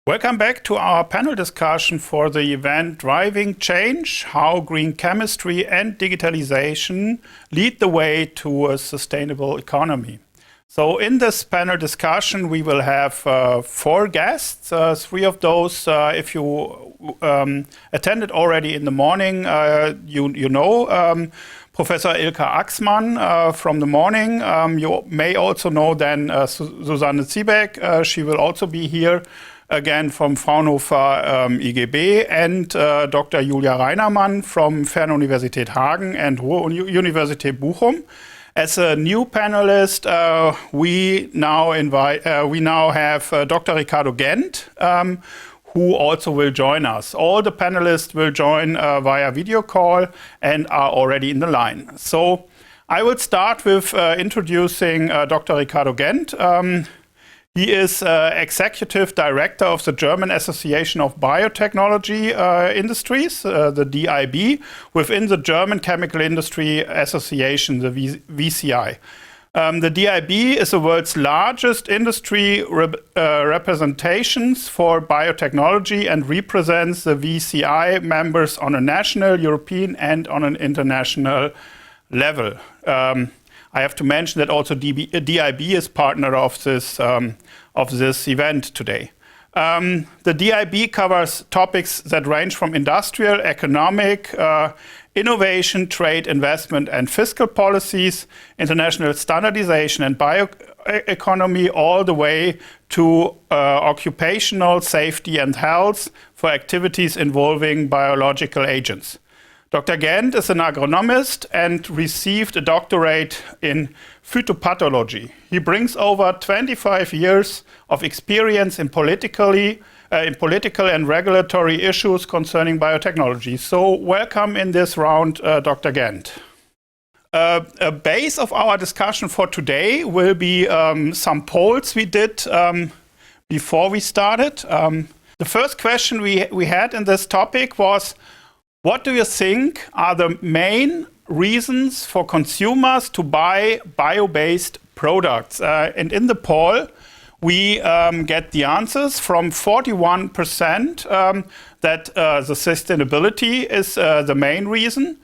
Welcome back to our panel discussion for the event Driving Change, How Green Chemistry and Digitalization Lead the Way to a Sustainable Economy. So in this panel discussion, we will have 4 guests. 3 of those, if you attended already in the morning, you know Professor Ilka Axmann from the morning. You may also know then Susanne Zibek. She will also be here again from Fraunhofer IGB, and Dr. Julia Reinermann from FernUniversität Hagen and Ruhr University Bochum. As a new panelist, we now have Dr. Ricardo Gent, who also will join us. All the panelists will join via video call and are already in the line. So I will start with introducing Dr. Ricardo Gent. He is Executive Director of the German Association of Biotechnology Industries, the DIB, within the German Chemical Industry Association, the VCI. The DIB is the world's largest industry representations for biotechnology and represents the VCI members on a national, European, and on an international level. I have to mention that also DIB is partner of this event today. The DIB covers topics that range from industrial, economic, innovation, trade, investment, and fiscal policies, international standardization and bioeconomy, all the way to occupational safety and health for activities involving biological agents. Dr. Gent is an agronomist and received a doctorate in phytopathology. He brings over 25 years of experience in political and regulatory issues concerning biotechnology. So welcome in this round, Dr. Gent. A base of our discussion for today will be some polls we did before we started. The first question we had in this topic was, what do you think are the main reasons for consumers to buy bio-based products? And in the poll, we get the answers from 41% that the sustainability is the main reason.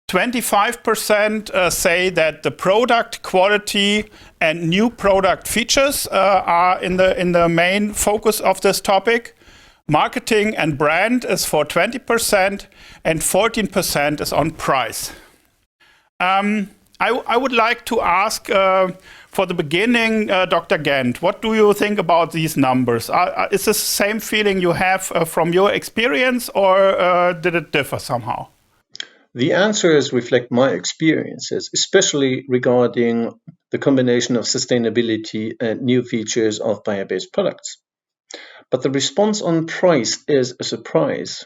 25% say that the product quality and new product features are in the main focus of this topic. Marketing and brand is for 20%, and 14% is on price. I would like to ask, for the beginning, Dr. Gent, what do you think about these numbers? Is this the same feeling you have from your experience, or did it differ somehow? The answers reflect my experiences, especially regarding the combination of sustainability and new features of bio-based products. But the response on price is a surprise.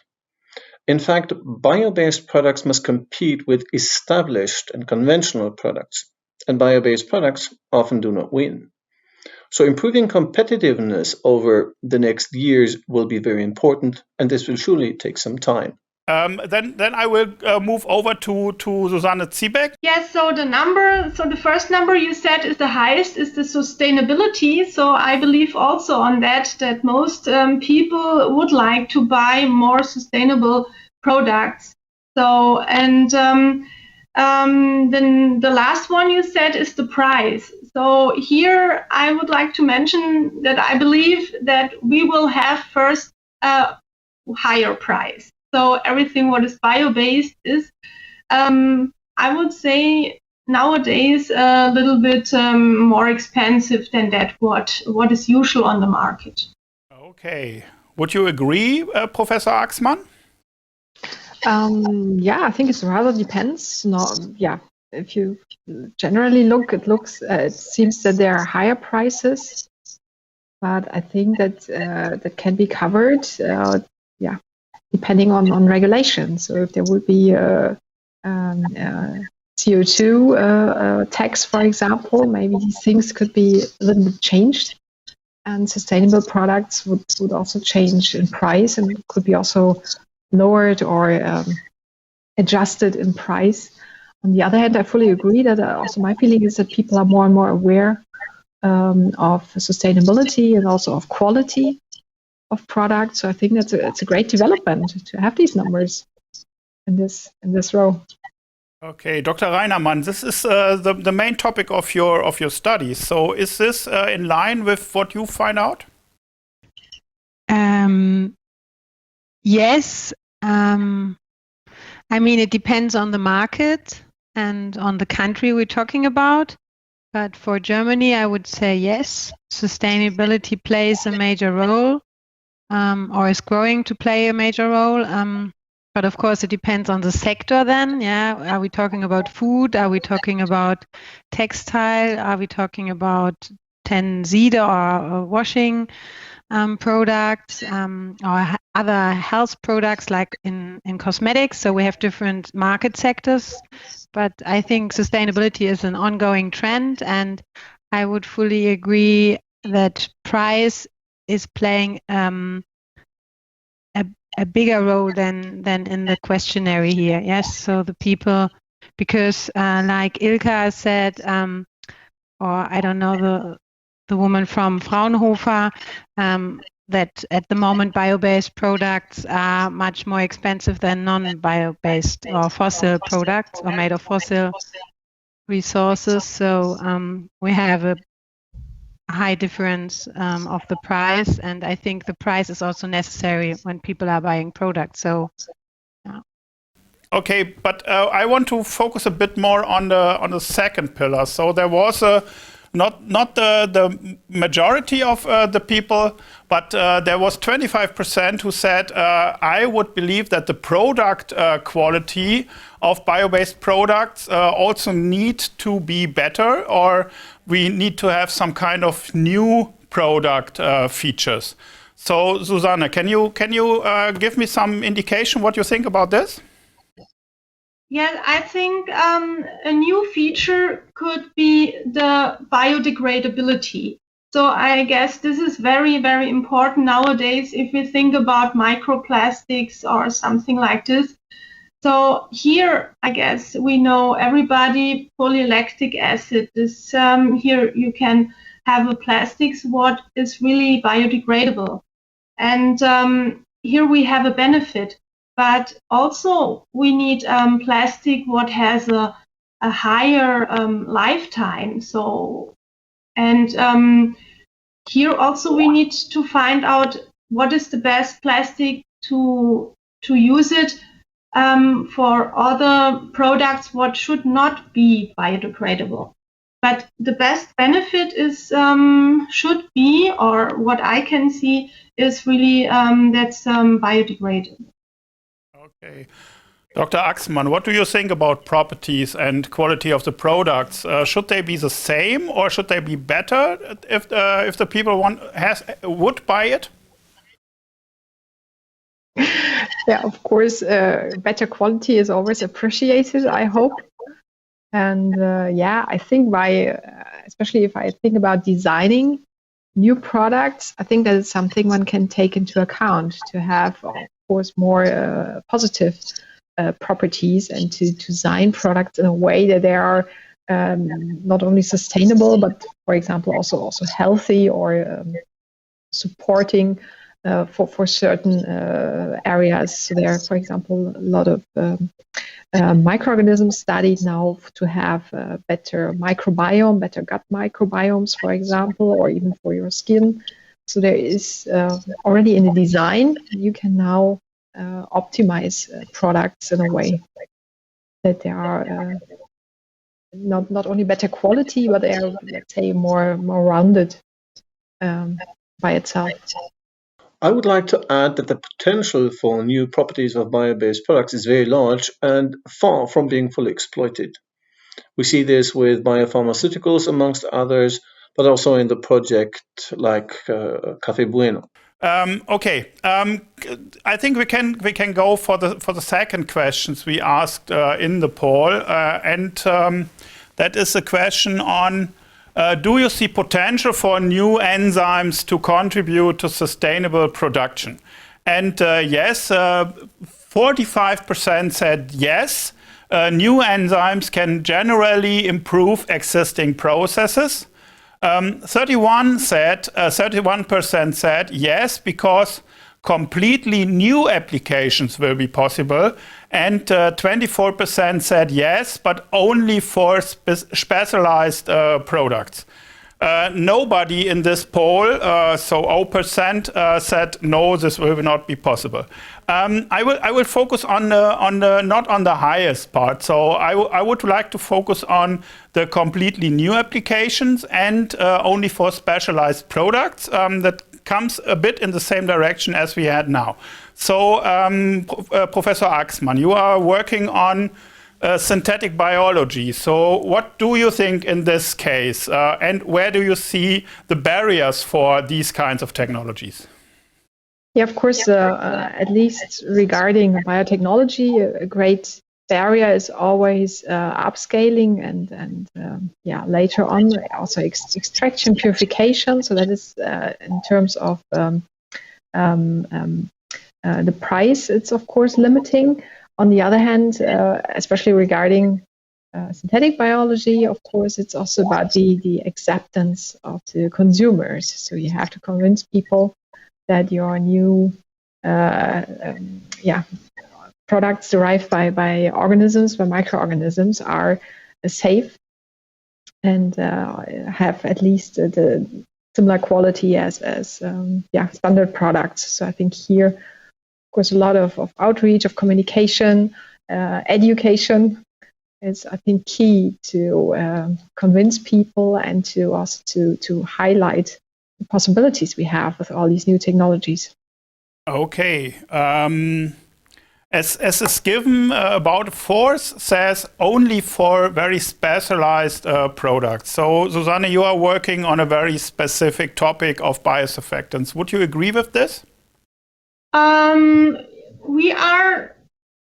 In fact, bio-based products must compete with established and conventional products, and bio-based products often do not win. So improving competitiveness over the next years will be very important, and this will surely take some time. Then I will move over to Susanne Zibek. Yes, so the first number you said is the highest, is the sustainability. So I believe also on that most people would like to buy more sustainable products. So, and then the last one you said is the price. So here I would like to mention that I believe that we will have first a higher price. So everything what is bio-based is, I would say nowadays a little bit more expensive than that what is usual on the market. Okay. Would you agree, Professor Axmann? Yeah, I think it rather depends. If you generally look, it seems that there are higher prices, but I think that that can be covered. Depending on regulations. So if there would be a CO2 tax, for example, maybe these things could be a little bit changed, and sustainable products would also change in price and could be also lowered or adjusted in price. On the other hand, I fully agree that also my feeling is that people are more and more aware of sustainability and also of quality. of products. So I think it's a great development to have these numbers in this row. Okay, Dr. Reinermann, this is the main topic of your studies. So is this in line with what you find out? Yes. I mean, it depends on the market and on the country we're talking about. But for Germany, I would say yes. Sustainability plays a major role, or is growing to play a major role. But of course, it depends on the sector then. Yeah, are we talking about food? Are we talking about textile? Are we talking about Tenside or washing products, or other health products like in cosmetics? So we have different market sectors. But I think sustainability is an ongoing trend, and I would fully agree that price is playing a bigger role than in the questionnaire here. Yes, so the people, because like Ilka said, or I don't know, the woman from Fraunhofer, that at the moment bio-based products are much more expensive than non-bio-based or fossil products or made of fossil resources. So we have a high difference of the price, and I think the price is also necessary when people are buying products. So, yeah. Okay, but I want to focus a bit more on the second pillar. So there was not the majority of the people, but there was 25% who said, I would believe that the product quality of bio-based products also need to be better, or we need to have some kind of new product features. So Susanne, can you give me some indication what you think about this? Yeah, I think a new feature could be the biodegradability. So I guess this is very, very important nowadays if we think about microplastics or something like this. So here, I guess we know everybody, polylactic acid. This here you can have a plastics what is really biodegradable, and here we have a benefit. But also we need plastic what has a higher lifetime. So, and here also we need to find out what is the best plastic to use it for other products what should not be biodegradable. But the best benefit is should be, or what I can see is really that's biodegradable. Okay. Dr. Axmann, what do you think about properties and quality of the products? Should they be the same, or should they be better if the people would buy it? Yeah, of course, better quality is always appreciated, I hope. And yeah, I think especially if I think about designing new products, I think that is something one can take into account to have, of course, more positive properties, and to design products in a way that they are not only sustainable, but, for example, also healthy, or supporting for certain areas. So there are, for example, a lot of microorganisms studied now to have better microbiome, better gut microbiomes, for example, or even for your skin. So there is already in the design, you can now optimize products in a way that they are not only better quality, but they are, let's say, more rounded by itself. I would like to add that the potential for new properties of bio-based products is very large and far from being fully exploited. We see this with biopharmaceuticals, amongst others, but also in the project like Café Bueno. Okay, I think we can go for the second questions we asked in the poll, and that is a question on do you see potential for new enzymes to contribute to sustainable production? And yes, 45% said yes. New enzymes can generally improve existing processes. 31% said yes, because completely new applications will be possible, and 24% said yes, but only for specialized products. Nobody in this poll, so 0%, said no, this will not be possible. I will focus on the not on the highest part. So I would like to focus on the completely new applications and only for specialized products. That comes a bit in the same direction as we had now. So Professor Axmann, you are working on synthetic biology. So what do you think in this case? And where do you see the barriers for these kinds of technologies? Yeah, of course, at least regarding biotechnology, a great barrier is always upscaling and later on also extraction purification. So that is in terms of the price, it's of course limiting. On the other hand, especially regarding synthetic biology, of course, it's also about the acceptance of the consumers. So you have to convince people that your new products derived by organisms, by microorganisms, are safe and have at least the similar quality as standard products. So I think here, of course, a lot of outreach, of communication, education is, I think, key to convince people and to also to highlight the possibilities we have with all these new technologies. Okay. As is given, about a fourth says only for very specialized products. So, Susanne, you are working on a very specific topic of biosurfactants. Would you agree with this? We are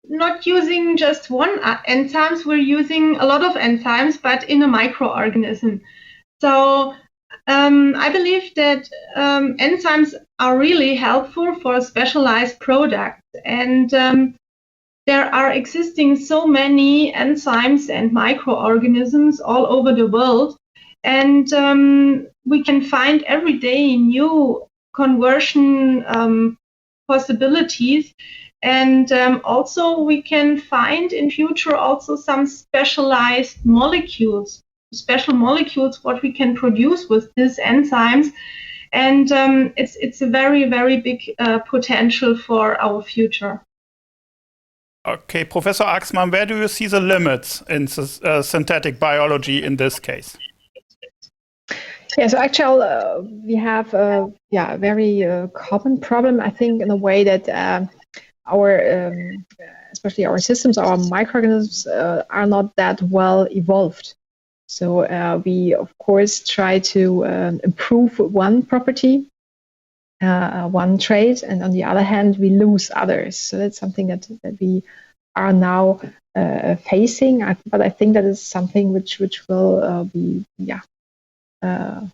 not using just one enzymes. We're using a lot of enzymes, but in a microorganism. So I believe that enzymes are really helpful for specialized products. And there are existing so many enzymes and microorganisms all over the world. And we can find every day new conversion possibilities. And also we can find in future also some specialized molecules, special molecules, what we can produce with these enzymes. And it's a very, very big potential for our future. Okay, Professor Axmann, where do you see the limits in synthetic biology in this case? Yeah, so actually we have a very common problem, I think, in a way that especially our systems, our microorganisms are not that well evolved. So we, of course, try to improve one property, one trait, and on the other hand, we lose others. So that's something that we are now facing. But I think that is something which will be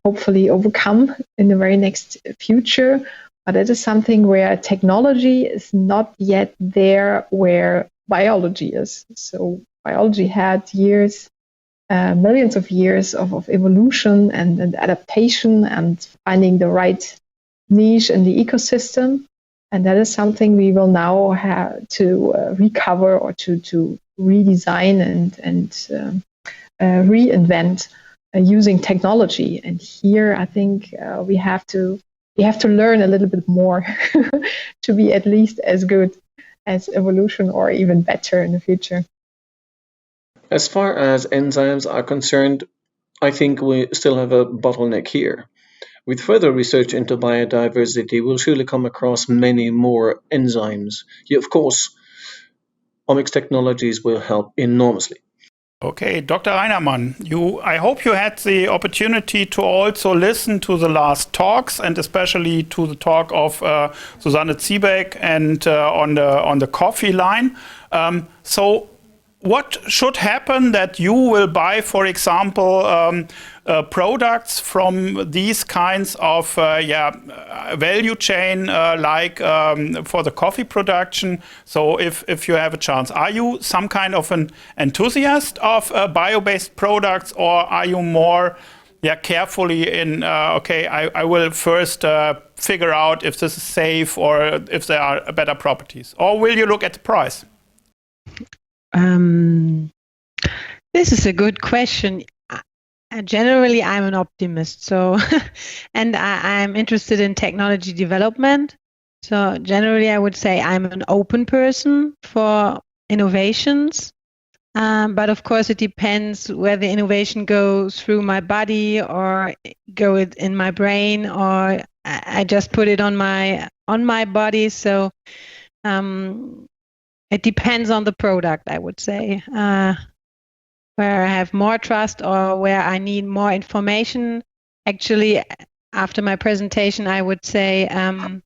hopefully overcome in the very next future. But it is something where technology is not yet there where biology is. So biology had years, millions of years of evolution and adaptation and finding the right niche in the ecosystem. And that is something we will now have to recover or to redesign and reinvent using technology. And here, I think we have to learn a little bit more to be at least as good as evolution or even better in the future. As far as enzymes are concerned, I think we still have a bottleneck here. With further research into biodiversity, we'll surely come across many more enzymes. Here, of course, omics technologies will help enormously. Okay, Dr. Reinermann, I hope you had the opportunity to also listen to the last talks and especially to the talk of Susanne Zibek and on the coffee line. So what should happen that you will buy, for example, products from these kinds of value chain, like for the coffee production? So if you have a chance, are you some kind of an enthusiast of bio-based products, or are you more carefully in, okay, I will first figure out if this is safe or if there are better properties? Or will you look at the price? This is a good question. Generally, I'm an optimist, so and I'm interested in technology development. So generally, I would say I'm an open person for innovations. But of course, it depends where the innovation goes through my body or go in my brain, or I just put it on my body. So it depends on the product, I would say. Where I have more trust or where I need more information. Actually, after my presentation, I would say I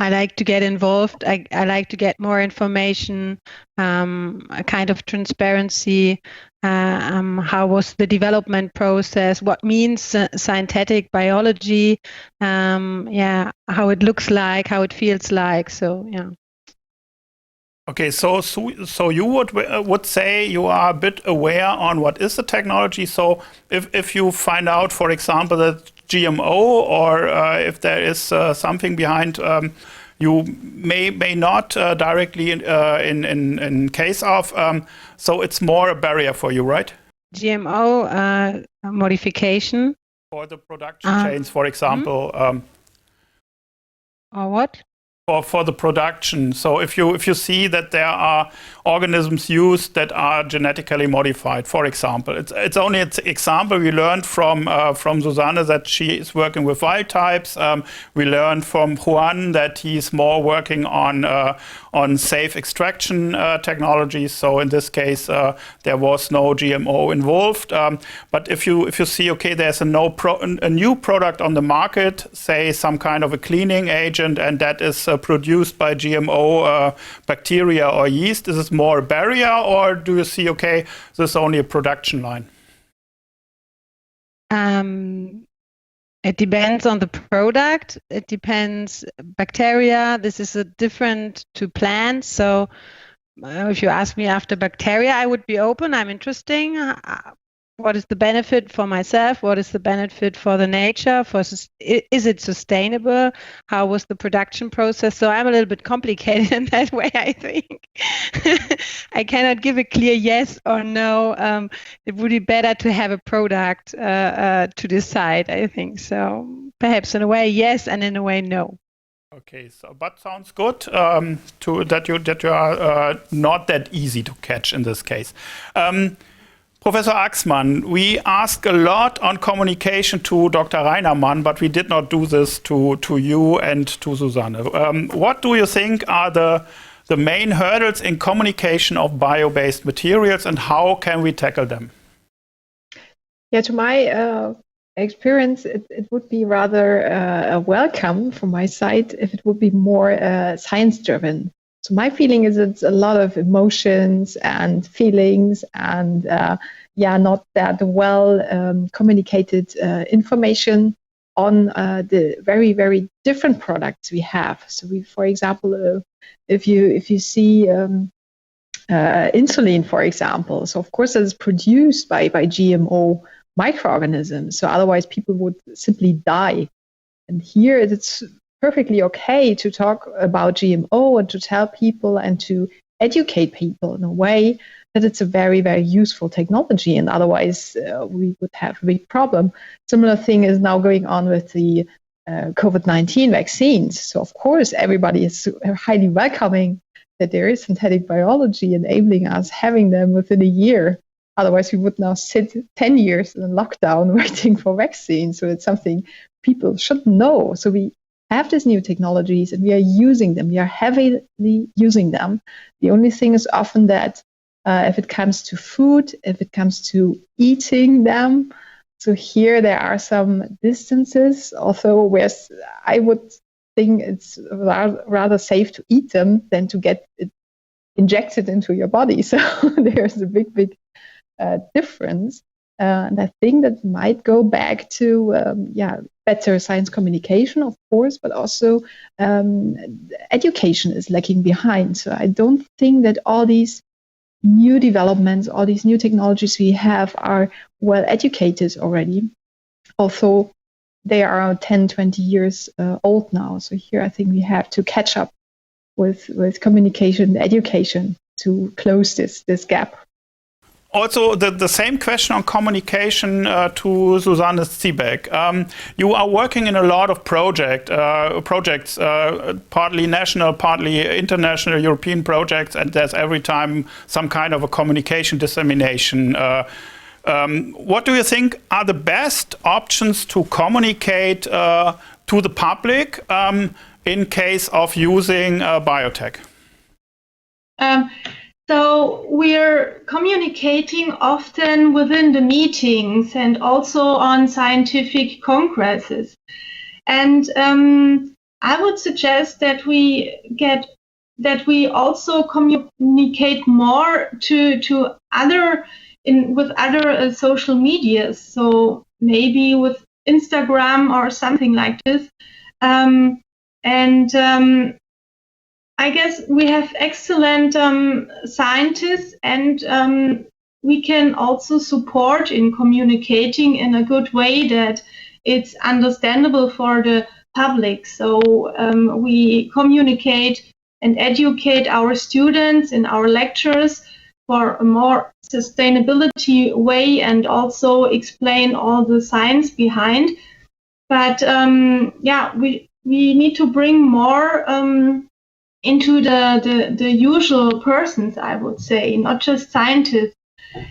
like to get involved. I like to get more information, a kind of transparency. How was the development process? What means synthetic biology? How it looks like, how it feels like. So yeah. Okay, so you would say you are a bit aware on what is the technology. So if you find out, for example, that GMO or if there is something behind, you may not directly in case of. So it's more a barrier for you, right? GMO modification for the production chains, for example. Or what? For the production. So if you see that there are organisms used that are genetically modified, for example, it's only an example. We learned from Susanne that she is working with wild types. We learned from Juan that he's more working on safe extraction technologies. So in this case, there was no GMO involved. But if you see, okay, there's a new product on the market, say some kind of a cleaning agent, and that is produced by GMO bacteria or yeast, is this more a barrier, or do you see, okay, this is only a production line? It depends on the product. It depends. Bacteria, this is different to plants. So if you ask me after bacteria, I would be open. I'm interested. What is the benefit for myself? What is the benefit for the nature? Is it sustainable? How was the production process? So I'm a little bit complicated in that way, I think. I cannot give a clear yes or no. It would be better to have a product to decide, I think. So perhaps in a way, yes, and in a way, no. Okay, so but sounds good that you are not that easy to catch in this case. Professor Axmann, we asked a lot on communication to Dr. Reinermann, but we did not do this to you and to Susanne. What do you think are the main hurdles in communication of bio-based materials, and how can we tackle them? Yeah, to my experience, it would be rather a welcome from my side if it would be more science-driven. So my feeling is it's a lot of emotions and feelings and not that well communicated information on the very, very different products we have. So we, for example, if you see insulin, for example, so of course it is produced by GMO microorganisms. So otherwise people would simply die. And here it's perfectly okay to talk about GMO and to tell people and to educate people in a way that it's a very, very useful technology, and otherwise we would have a big problem. Similar thing is now going on with the COVID-19 vaccines. So of course everybody is highly welcoming that there is synthetic biology enabling us having them within a year. Otherwise we would now sit 10 years in lockdown waiting for vaccines. So it's something people should know. So we have these new technologies and we are using them. We are heavily using them. The only thing is often that if it comes to food, if it comes to eating them, so here there are some distances, although where I would think it's rather safe to eat them than to get it injected into your body. So there's a big difference. And I think that might go back to better science communication, of course, but also education is lacking behind. So I don't think that all these new developments, all these new technologies we have are well educated already, although they are 10, 20 years old now. So here I think we have to catch up with communication, education to close this gap. Also, the same question on communication to Susanne Zibek. You are working in a lot of projects, partly national, partly international, European projects, and there's every time some kind of a communication dissemination. What do you think are the best options to communicate to the public in case of using biotech? So we're communicating often within the meetings and also on scientific congresses. And I would suggest that we also communicate more to with other social media. So maybe with Instagram or something like this. I guess we have excellent scientists, and we can also support in communicating in a good way that it's understandable for the public. So we communicate and educate our students in our lectures for a more sustainability way and also explain all the science behind. But we need to bring more into the usual persons, I would say, not just scientists.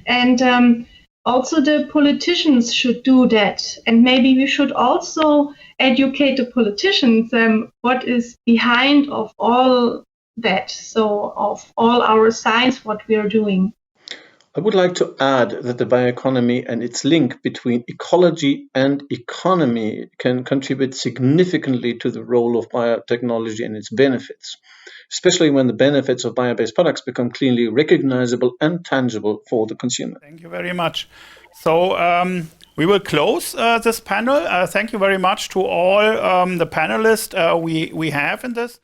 And also the politicians should do that. And maybe we should also educate the politicians what is behind of all that, so of all our science, what we are doing. I would like to add that the bioeconomy and its link between ecology and economy can contribute significantly to the role of biotechnology and its benefits, especially when the benefits of bio-based products become clearly recognizable and tangible for the consumer. Thank you very much. So we will close this panel. Thank you very much to all the panelists we have in this.